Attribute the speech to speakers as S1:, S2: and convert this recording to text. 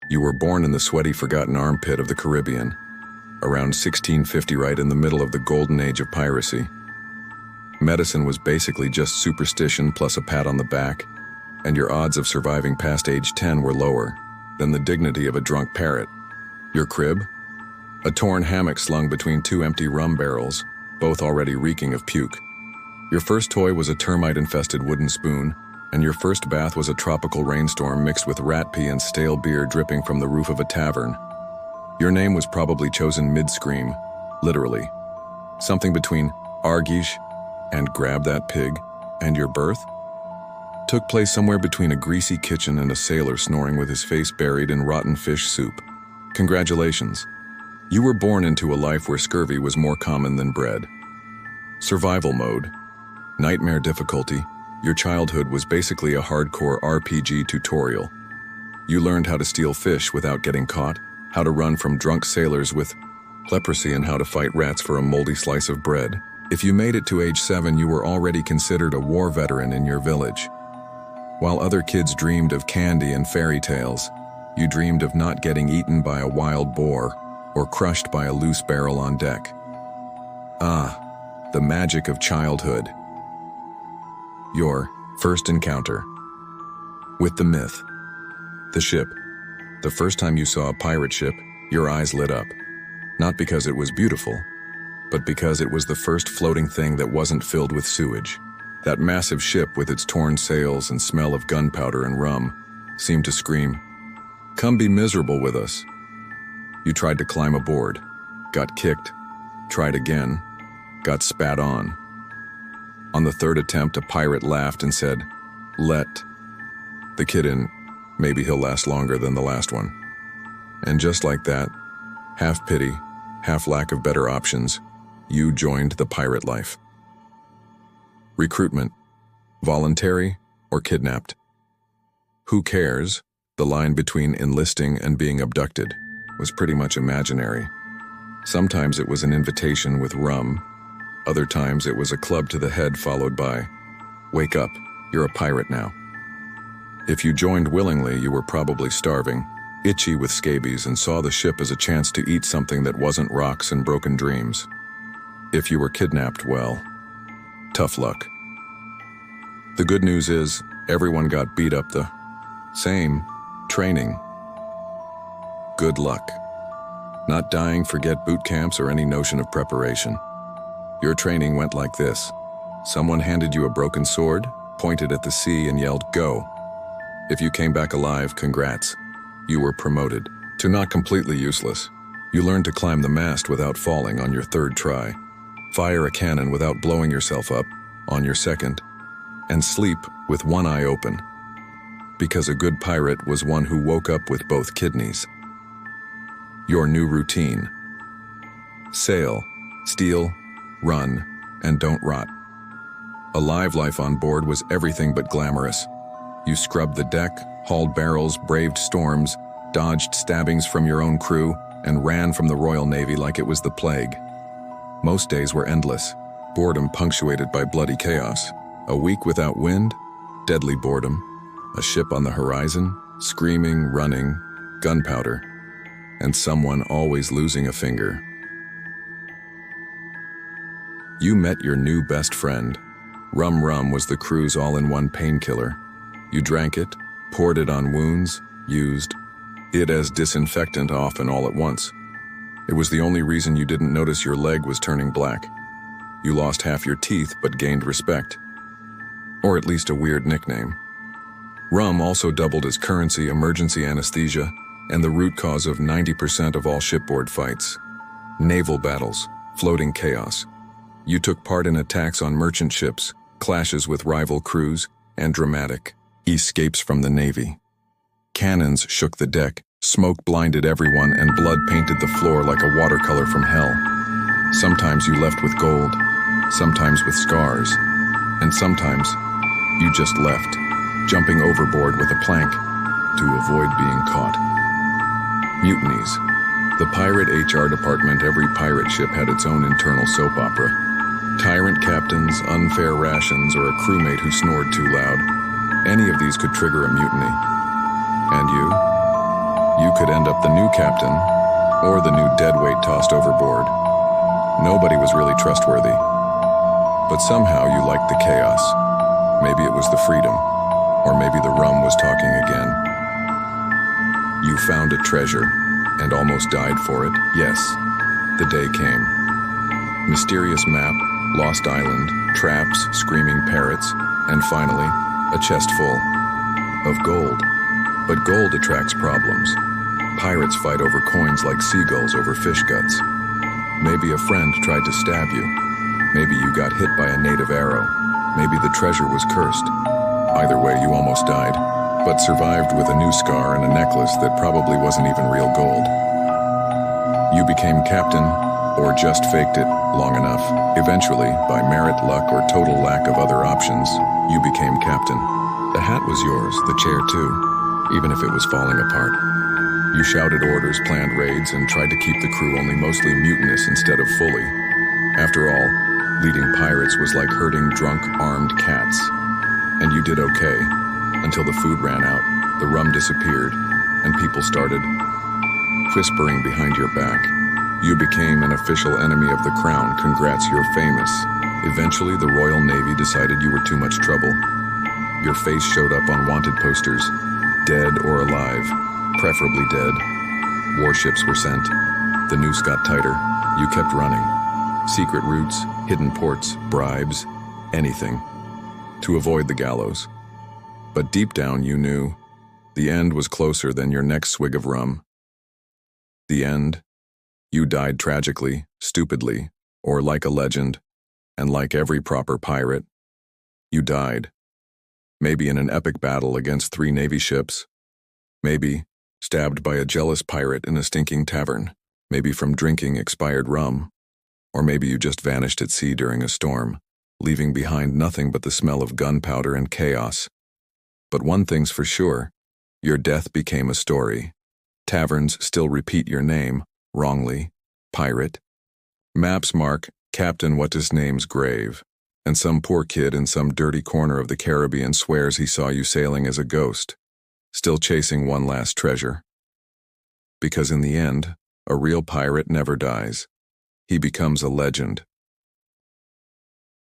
S1: You were born in the sweaty, forgotten armpit of the Caribbean, around 1650, right in the middle of the golden age of piracy. Medicine was basically just superstition plus a pat on the back, and your odds of surviving past age 10 were lower than the dignity of a drunk parrot. Your crib? A torn hammock slung between two empty rum barrels, both already reeking of puke. Your first toy was a termite-infested wooden spoon, and your first bath was a tropical rainstorm mixed with rat pee and stale beer dripping from the roof of a tavern. Your name was probably chosen mid-scream, literally. Something between Argish and grab that pig, and your birth took place somewhere between a greasy kitchen and a sailor snoring with his face buried in rotten fish soup. Congratulations. You were born into a life where scurvy was more common than bread. Survival mode. Nightmare difficulty. Your childhood was basically a hardcore RPG tutorial. You learned how to steal fish without getting caught, how to run from drunk sailors with leprosy, and how to fight rats for a moldy slice of bread. If you made it to age 7, you were already considered a war veteran in your village. While other kids dreamed of candy and fairy tales, you dreamed of not getting eaten by a wild boar or crushed by a loose barrel on deck. Ah, the magic of childhood. Your first encounter with the myth. The ship. The first time you saw a pirate ship, your eyes lit up. Not because it was beautiful, but because it was the first floating thing that wasn't filled with sewage. That massive ship with its torn sails and smell of gunpowder and rum seemed to scream, "Come be miserable with us." You tried to climb aboard, got kicked, tried again, got spat on. On the third attempt, a pirate laughed and said, "Let the kid in, maybe he'll last longer than the last one." And just like that, half pity, half lack of better options, you joined the pirate life. Recruitment. Voluntary or kidnapped? Who cares? The line between enlisting and being abducted was pretty much imaginary. Sometimes it was an invitation with rum. Other times it was a club to the head followed by, "Wake up, you're a pirate now." If you joined willingly, you were probably starving, itchy with scabies, and saw the ship as a chance to eat something that wasn't rocks and broken dreams. If you were kidnapped, well, tough luck. The good news is, everyone got beat up the same. Training. Good luck. Not dying, forget boot camps or any notion of preparation. Your training went like this. Someone handed you a broken sword, pointed at the sea, and yelled, "Go." If you came back alive, congrats. You were promoted to not completely useless. You learned to climb the mast without falling on your third try, fire a cannon without blowing yourself up on your second, and sleep with one eye open. Because a good pirate was one who woke up with both kidneys. Your new routine. Sail, steal, run, and don't rot. A live life on board was everything but glamorous. You scrubbed the deck, hauled barrels, braved storms, dodged stabbings from your own crew, and ran from the Royal Navy like it was the plague. Most days were endless, boredom punctuated by bloody chaos. A week without wind, deadly boredom. A ship on the horizon, screaming, running, gunpowder, and someone always losing a finger. You met your new best friend. Rum was the crew's all-in-one painkiller. You drank it, poured it on wounds, used it as disinfectant often all at once. It was the only reason you didn't notice your leg was turning black. You lost half your teeth but gained respect. Or at least a weird nickname. Rum also doubled as currency, emergency anesthesia, and the root cause of 90% of all shipboard fights. Naval battles, floating chaos. You took part in attacks on merchant ships, clashes with rival crews, and dramatic escapes from the Navy. Cannons shook the deck, smoke blinded everyone, and blood painted the floor like a watercolor from hell. Sometimes you left with gold, sometimes with scars, and sometimes you just left, jumping overboard with a plank to avoid being caught. Mutinies. The pirate HR department, every pirate ship had its own internal soap opera. Tyrant captains, unfair rations, or a crewmate who snored too loud. Any of these could trigger a mutiny. And you? You could end up the new captain, or the new deadweight tossed overboard. Nobody was really trustworthy. But somehow you liked the chaos. Maybe it was the freedom, or maybe the rum was talking again. You found a treasure, and almost died for it. Yes, the day came. Mysterious map, lost island, traps, screaming parrots, and finally, a chest full of gold. But gold attracts problems. Pirates fight over coins like seagulls over fish guts. Maybe a friend tried to stab you. Maybe you got hit by a native arrow. Maybe the treasure was cursed. Either way, you almost died, but survived with a new scar and a necklace that probably wasn't even real gold. You became captain, or just faked it long enough. Eventually, by merit, luck, or total lack of other options, you became captain. The hat was yours, the chair too, even if it was falling apart. You shouted orders, planned raids, and tried to keep the crew only mostly mutinous instead of fully. After all, leading pirates was like herding drunk, armed cats. And you did okay, until the food ran out, the rum disappeared, and people started whispering behind your back. You became an official enemy of the crown. Congrats, you're famous. Eventually, the Royal Navy decided you were too much trouble. Your face showed up on wanted posters, dead or alive, preferably dead. Warships were sent. The noose got tighter. You kept running. Secret routes, hidden ports, bribes, anything, to avoid the gallows. But deep down you knew the end was closer than your next swig of rum. The end. You died tragically, stupidly, or like a legend, and like every proper pirate, you died. Maybe in an epic battle against 3 Navy ships. Maybe stabbed by a jealous pirate in a stinking tavern. Maybe from drinking expired rum. Or maybe you just vanished at sea during a storm, leaving behind nothing but the smell of gunpowder and chaos. But one thing's for sure, your death became a story. Taverns still repeat your name, wrongly, pirate. Maps mark Captain What's-His-Name's grave, and some poor kid in some dirty corner of the Caribbean swears he saw you sailing as a ghost, still chasing one last treasure. Because in the end, a real pirate never dies. He becomes a legend.